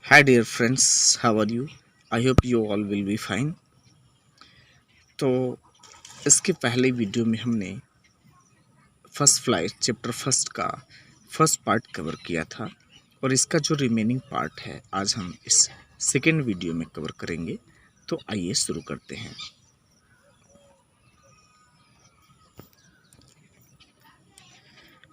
Hi dear friends, how are you? I hope you all will be fine. तो इसके पहले video में हमने फर्स्ट फ्लाइट चैप्टर फर्स्ट का फर्स्ट पार्ट कवर किया था और इसका जो रिमेनिंग पार्ट है आज हम इस सेकेंड वीडियो में कवर करेंगे। तो आइए शुरू करते हैं।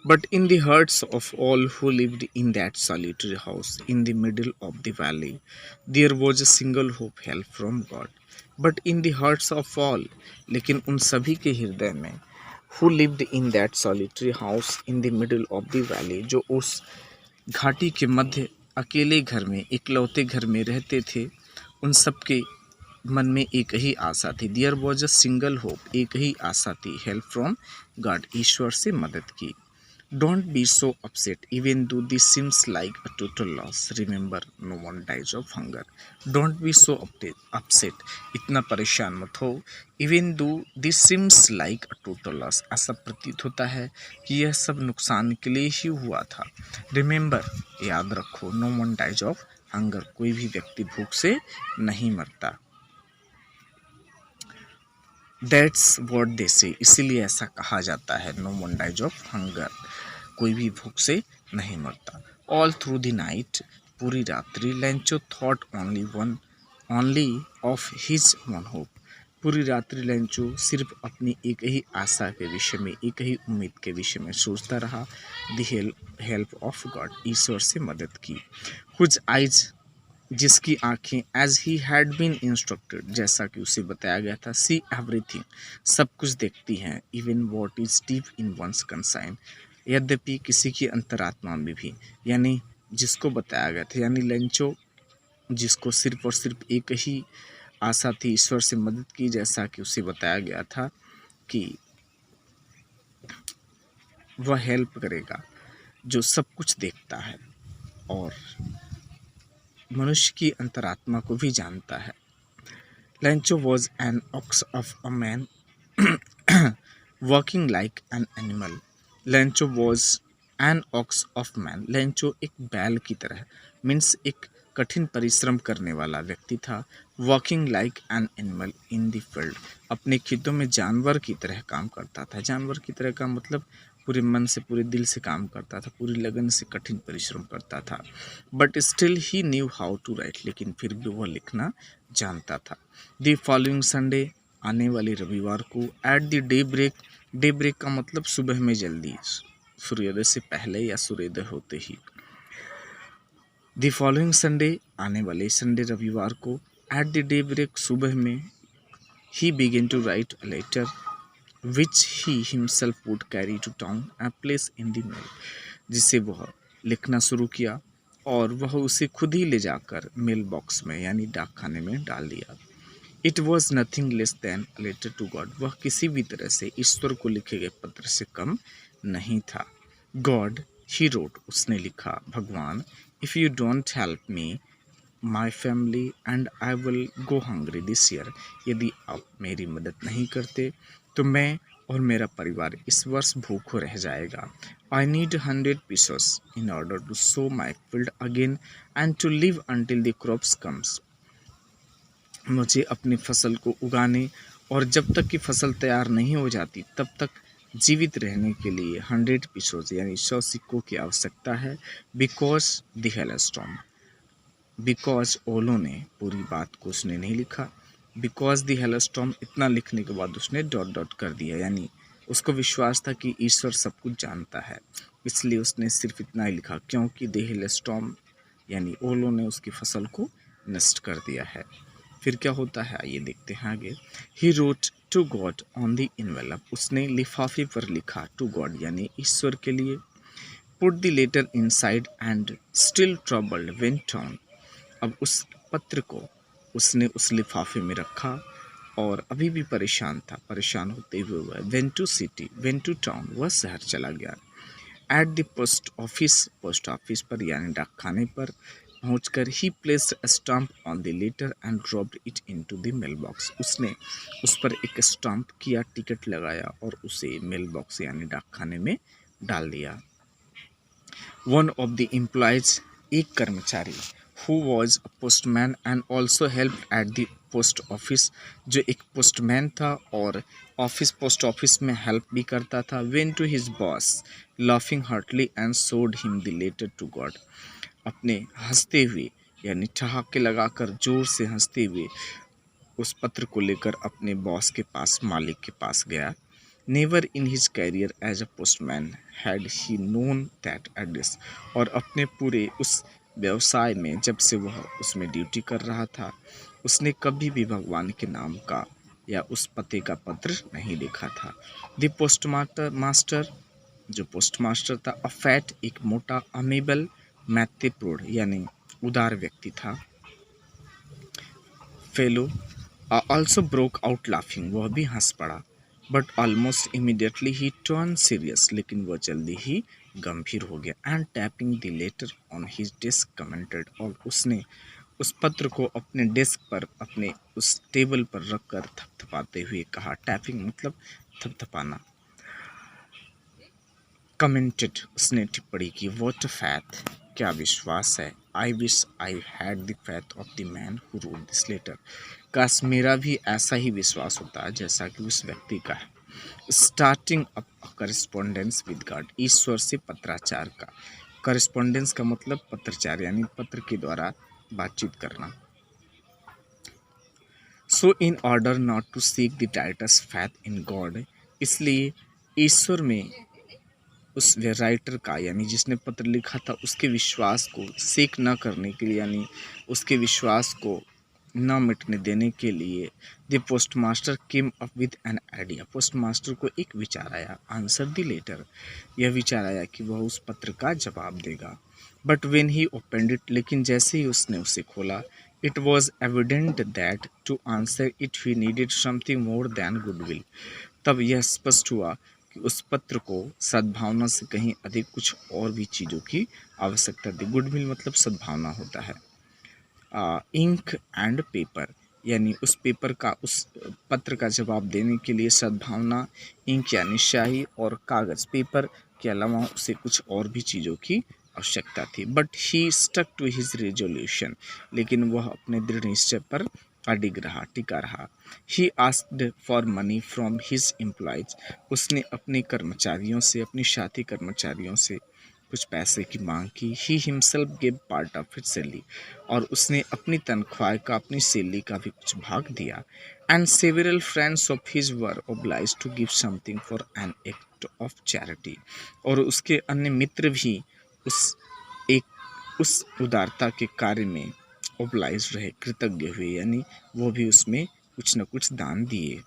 But in the hearts of all who lived in that solitary house in the middle of the valley, there was a single hope held from God. But in the hearts of all, लेकिन उन सभी के हृदय में who lived in that solitary house in the middle of the valley, जो उस घाटी के मध्य अकेले घर में इकलौते घर में रहते थे, उन सब के मन में एक ही आशा थी। There was a single hope, एक ही आशा थी, हेल्प फ्रॉम गॉड, ईश्वर से मदद की। Don't be so upset even though this seems like a total loss, remember no one dies of hunger. Don't be so upset, इतना परेशान मत हो। Even though this seems like a total loss, ऐसा प्रतीत होता है कि यह सब नुकसान के लिए ही हुआ था। रिमेंबर, याद रखो, no one dies of hunger, कोई भी व्यक्ति भूख से नहीं मरता। दैट्स व्हाट दे से, इसीलिए ऐसा कहा जाता है, no one dies of hunger, कोई भी भूख से नहीं मरता। ऑल थ्रू द नाइट, पूरी रात्रि, Lencho thought only of his one hope, पूरी रात्रि लेंचो सिर्फ अपनी एक ही आशा के विषय में, एक ही उम्मीद के विषय में सोचता रहा। द हेल्प ऑफ गॉड, ईश्वर से मदद की। हुज आइज, जिसकी आंखें, as he had been instructed, जैसा कि उसे बताया गया था, सी एवरीथिंग, सब कुछ देखती हैं, even what is deep in one's conscience, यद्यपि किसी की अंतरात्मा में भी, यानी जिसको बताया गया था, यानी लेंचो जिसको सिर्फ और सिर्फ एक ही आशा थी, ईश्वर से मदद की, जैसा कि उसे बताया गया था कि वह हेल्प करेगा, जो सब कुछ देखता है और मनुष्य की अंतरात्मा को भी जानता है। Lencho was an ox of a man working like an animal. Lencho was an ox of man. Lencho एक बैल की तरह, मीन्स एक कठिन परिश्रम करने वाला व्यक्ति था। Working like an animal in the field, अपने खेतों में जानवर की तरह काम करता था। जानवर की तरह का मतलब पूरे मन से, पूरे दिल से काम करता था, पूरी लगन से कठिन परिश्रम करता था। But still he knew how to write, लेकिन फिर भी वह लिखना जानता था। द फॉलोइंग संडे, आने वाले रविवार को, एट द डे ब्रेक का मतलब सुबह में जल्दी, सूर्योदय से पहले या सूर्योदय होते ही। द फॉलोइंग संडे, आने वाले संडे रविवार को, एट द डे ब्रेक, सुबह में, he began to write a letter which he himself would carry to town and place in the mail, जिसे वह लिखना शुरू किया और वह उसे खुद ही ले जाकर मेल बॉक्स में यानी डाक खाने में डाल दिया। It was nothing less than a letter to God, वह किसी भी तरह से ईश्वर को लिखे गए पत्र से कम नहीं था। गॉड, ही रोट, उसने लिखा, भगवान, if you don't help me my family and I will go hungry this year, यदि आप मेरी मदद नहीं करते तो मैं और मेरा परिवार इस वर्ष भूखों रह जाएगा। I need 100 pesos in order to sow my field again and to live until the crops comes, मुझे अपनी फसल को उगाने और जब तक कि फसल तैयार नहीं हो जाती तब तक जीवित रहने के लिए 100 pesos यानी 100 सिक्कों की आवश्यकता है। बिकॉज द हेलस्टॉर्म, बिकॉज ओलो ने, पूरी बात को उसने नहीं लिखा, बिकॉज द हेलस्टॉर्म, इतना लिखने के बाद उसने डॉट डॉट कर दिया, यानी उसको विश्वास था कि ईश्वर सब कुछ जानता है, इसलिए उसने सिर्फ इतना ही लिखा, क्योंकि द हेलस्टॉर्म यानी ओलो ने उसकी फसल को नष्ट कर दिया है। फिर क्या होता है आइए देखते हैं आगे। He wrote to God on the envelope, उसने लिफाफे पर लिखा, टू गॉड यानी ईश्वर के लिए। Put the letter inside and still troubled went on, अब उस पत्र को उसने उस लिफाफे में रखा और अभी भी परेशान था, परेशान होते हुए वह went to city, went to town, वह शहर चला गया। एट द पोस्ट ऑफिस पर यानी डाक खाने पर पहुंचकर he placed a stamp on the letter and dropped it into the mail box, उसने उस पर एक स्टाम्प किया, टिकट लगाया और उसे मेल बॉक्स यानी डाक खाने में डाल दिया। वन ऑफ द एम्प्लॉयज, एक कर्मचारी, who was a postman and also helped at the post office, जो एक पोस्टमैन था और पोस्ट ऑफिस में हेल्प भी करता था, went to his boss laughing heartily and showed him the letter to God. अपने हंसते हुए यानी ठहाके लगाकर जोर से हंसते हुए उस पत्र को लेकर अपने बॉस के पास, मालिक के पास गया। Never in his career as a postman had he known that address, और अपने पूरे उस व्यवसाय में जब से वह उसमें ड्यूटी कर रहा था, उसने कभी भी भगवान के नाम का या उस पते का पत्र नहीं देखा था। द मास्टर, जो पोस्ट मास्टर था, अ फैट, एक मोटा, अमेबल, मैत्रीपूर्ण यानी उदार व्यक्ति था, fellow also broke out laughing, वह भी हंस पड़ा। But almost immediately he turn serious, लेकिन वह जल्दी ही गंभीर हो गया। And tapping the later on his desk commented, और उसने उस पत्र को अपने डेस्क पर, अपने उस टेबल पर रखकर थपथपाते हुए कहा। टैपिंग मतलब थपथपाना। कमेंटेड, उसने टिप्पणी की। व्हाट फैथ, क्या विश्वास है। I wish I had the faith of the man who wrote this letter, काश मेरा भी ऐसा ही विश्वास होता है जैसा कि उस व्यक्ति का है। Starting up correspondence with God, ईश्वर से पत्राचार का। करस्पॉन्डेंस का मतलब पत्रचार यानी पत्र के द्वारा बातचीत करना। So in order not to shake the writer's faith in God, इसलिए ईश्वर में उस राइटर का यानी जिसने पत्र लिखा था उसके विश्वास को सीक न करने के लिए, यानी उसके विश्वास को न मिटने देने के लिए, the post master came up with an idea, post master को एक विचार आया। आंसर द लेटर, यह विचार आया कि वह उस पत्र का जवाब देगा। But when he opened it, लेकिन जैसे ही उसने उसे खोला, it was evident that to answer it he needed something more than goodwill, तब यह स्पष्ट हुआ कि उस पत्र को सद्भावना से कहीं अधिक कुछ और भी चीज़ों की आवश्यकता थी। गुडविल मतलब सद्भावना होता है। इंक एंड पेपर, यानी उस पेपर का, उस पत्र का जवाब देने के लिए सद्भावना, इंक यानी स्याही और कागज़ पेपर के अलावा उसे कुछ और भी चीज़ों की आवश्यकता थी। But he stuck to his resolution, लेकिन वह अपने दृढ़ निश्चय पर अडिग रहा, टिका रहा। He asked for money from his employees, उसने अपने कर्मचारियों से, अपने साथी कर्मचारियों से कुछ पैसे की मांग की। He himself gave part of his salary, और उसने अपनी तनख्वाह का, अपनी सैलरी का भी कुछ भाग दिया। And several friends of his were obliged to give something for an act of charity, और उसके अन्य मित्र भी उस उदारता के कार्य में ओब्लाइज रहे, कृतज्ञ हुए, यानी वो भी उसमें कुछ न कुछ दान दिए।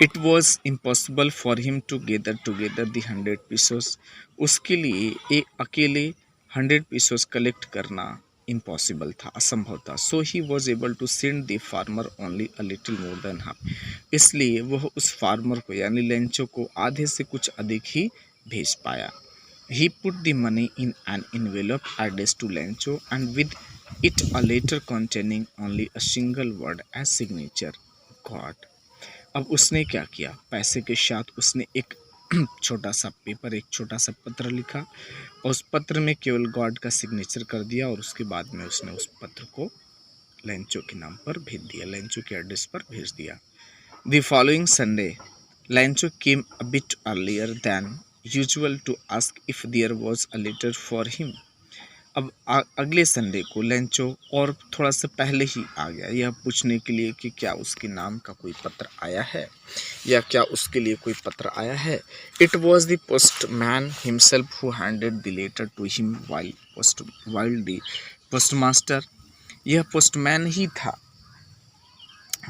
It was impossible for him to gather together the 100 pesos, उसके लिए एक अकेले 100 पीसोस कलेक्ट करना इम्पॉसिबल था, असंभव था। So he was able to send the farmer only a little more than half, इसलिए वह उस फार्मर को यानी लेंचो को आधे से कुछ अधिक ही भेज पाया। He put the money in an envelope addressed to Lencho and with it a letter containing only a single word as signature, God। अब उसने क्या किया, पैसे के साथ उसने एक छोटा सा पेपर, एक छोटा सा पत्र लिखा और उस पत्र में केवल गॉड का सिग्नेचर कर दिया, और उसके बाद में उसने उस पत्र को लेंचो के नाम पर भेज दिया, लेंचो के एड्रेस पर भेज दिया। The following Sunday Lencho came a bit earlier than usual to ask if there was a letter for him. अब अगले संडे को लेंचो और थोड़ा सा पहले ही आ गया यह पूछने के लिए कि क्या उसके नाम का कोई पत्र आया है, या क्या उसके लिए कोई पत्र आया है। It was the postman himself who handed the letter to him while the postmaster, यह पोस्टमैन ही था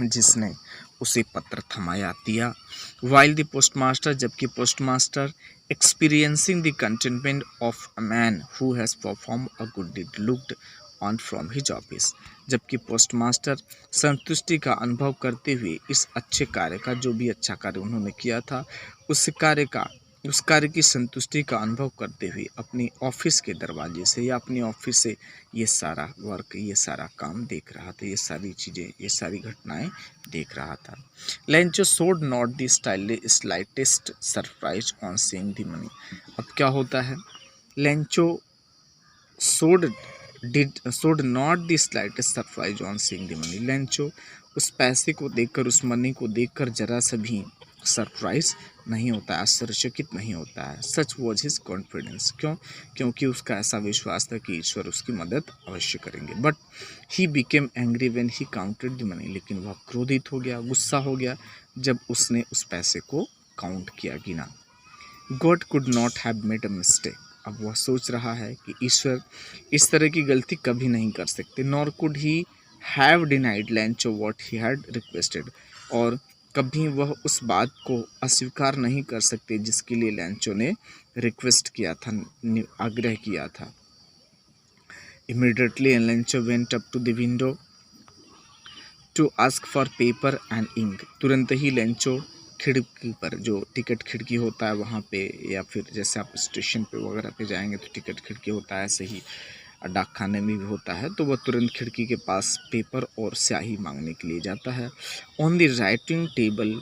जिसने उसे पत्र थमाया दिया। वाइल द पोस्टमास्टर, जबकि postmaster experiencing the contentment of a man who has performed a good deed looked on from his office, जबकि पोस्टमास्टर संतुष्टि का अनुभव करते हुए इस अच्छे कार्य का, जो भी अच्छा कार्य उन्होंने किया था, उस कार्य की संतुष्टि का अनुभव करते हुए अपनी ऑफिस के दरवाजे से या अपनी ऑफिस से ये सारा वर्क, ये सारा काम देख रहा था, ये सारी चीज़ें, ये सारी घटनाएं देख रहा था। Lencho showed not the slightest surprise on seeing the money. अब क्या होता है, Lencho showed did showed not the slightest surprise on seeing the money. Lencho उस पैसे को देखकर, उस मनी को देखकर जरा सा भी सरप्राइज नहीं होता है, आश्चर्यचकित नहीं होता है। सच वॉज हिज कॉन्फिडेंस, क्यों? क्योंकि उसका ऐसा विश्वास था कि ईश्वर उसकी मदद अवश्य करेंगे। But he became angry when he counted the money, लेकिन वह क्रोधित हो गया, गुस्सा हो गया जब उसने उस पैसे को काउंट किया, गिना। God could not have made a mistake, अब वह सोच रहा है कि ईश्वर इस तरह की गलती कभी नहीं कर सकते। Nor could he have denied लैंचो what he had requested, और कभी वह उस बात को अस्वीकार नहीं कर सकते जिसके लिए लैंचो ने रिक्वेस्ट किया था, आग्रह किया था। Immediately Lencho went up to the window to ask for paper and ink, तुरंत ही लैंचो खिड़की पर, जो टिकट खिड़की होता है वहाँ पे, या फिर जैसे आप स्टेशन पे वगैरह पे जाएंगे तो टिकट खिड़की होता है, ऐसे ही डाक खाने में भी होता है, तो वह तुरंत खिड़की के पास पेपर और स्याही मांगने के लिए जाता है। On the writing table,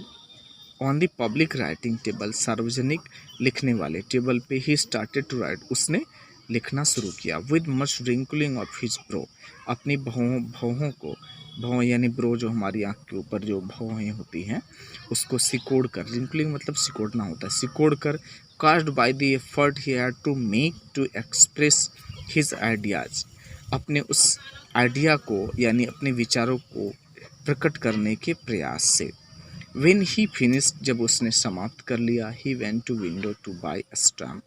on the public writing table, सार्वजनिक लिखने वाले टेबल पे ही स्टार्टेड टू राइट, उसने लिखना शुरू किया। With much wrinkling of his bro, अपनी भौहों को, भौं यानी ब्रो जो हमारी आँख के ऊपर जो भौहें होती हैं उसको सिकोड़ कर, रिंकलिंग मतलब सिकोड़ना होता है, सिकोड़ कर, caused by the effort he had to make to express his ideas, अपने उस आइडिया को यानी अपने विचारों को प्रकट करने के प्रयास से। When he finished, जब उसने समाप्त कर लिया, he went to window to buy a stamp,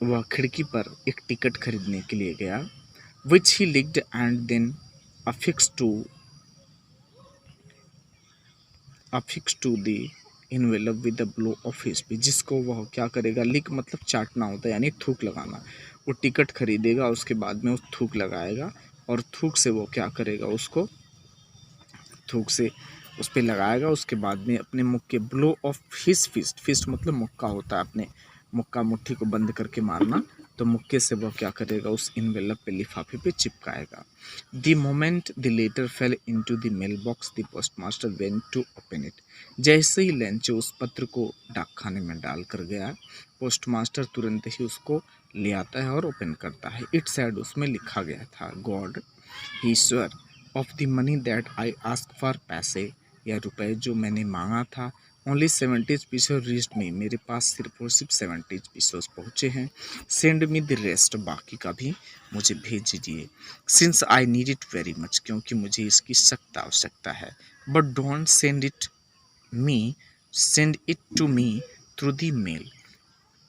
वह खिड़की पर एक टिकट खरीदने के लिए गया। Which he licked and then affixed to the envelope with a blow of his fist, जिसको वह क्या करेगा, लिक मतलब चाटना होता है यानी थूक लगाना। वो टिकट खरीदेगा, उसके बाद में वो थूक लगाएगा, और थूक से वो क्या करेगा, उसको थूक से उस पर लगाएगा, उसके बाद में अपने मुक्के के blow of his fist, fist मतलब मुक्का होता है, अपने मुक्का मुट्ठी को बंद करके मारना, तो मुक्के से वह क्या करेगा, उस इनवेलप पे, लिफाफे पे चिपकाएगा। The moment the letter fell into the mail box the postmaster went to open it, जैसे ही लेंचो उस पत्र को डाकखाने में डाल कर गया, पोस्टमास्टर तुरंत ही उसको ले आता है और ओपन करता है। इट सैड, उसमें लिखा गया था, God, Ishwar, of the money that I ask for, पैसे या रुपए जो मैंने मांगा था, ओनली 70 पीसेस रीच्ड मी, मेरे पास सिर्फ और सिर्फ 70 पीसेस पहुँचे हैं। सेंड मी द रेस्ट, बाकी का भी मुझे भेज दीजिए। Since I need it very much, क्योंकि मुझे इसकी सख्त आवश्यकता है। But don't send it to me through the mail,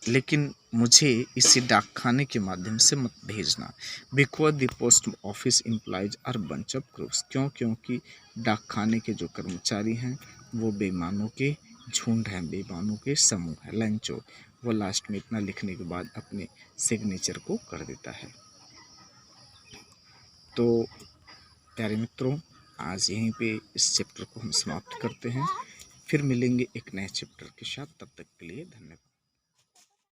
लेकिन मुझे इसे डाकखाने के माध्यम से मत भेजना। Because the post office employees are bunch of crooks, क्यों? क्योंकि डाकखाने के जो कर्मचारी हैं वो बेईमानों के झुंड हैं, बेईमानों के समूह है। लंचो, वो लास्ट में इतना लिखने के बाद अपने सिग्नेचर को कर देता है। तो प्यारे मित्रों, आज यहीं पे इस चैप्टर को हम समाप्त करते हैं, फिर मिलेंगे एक नए चैप्टर के साथ, तब तक के लिए धन्यवाद।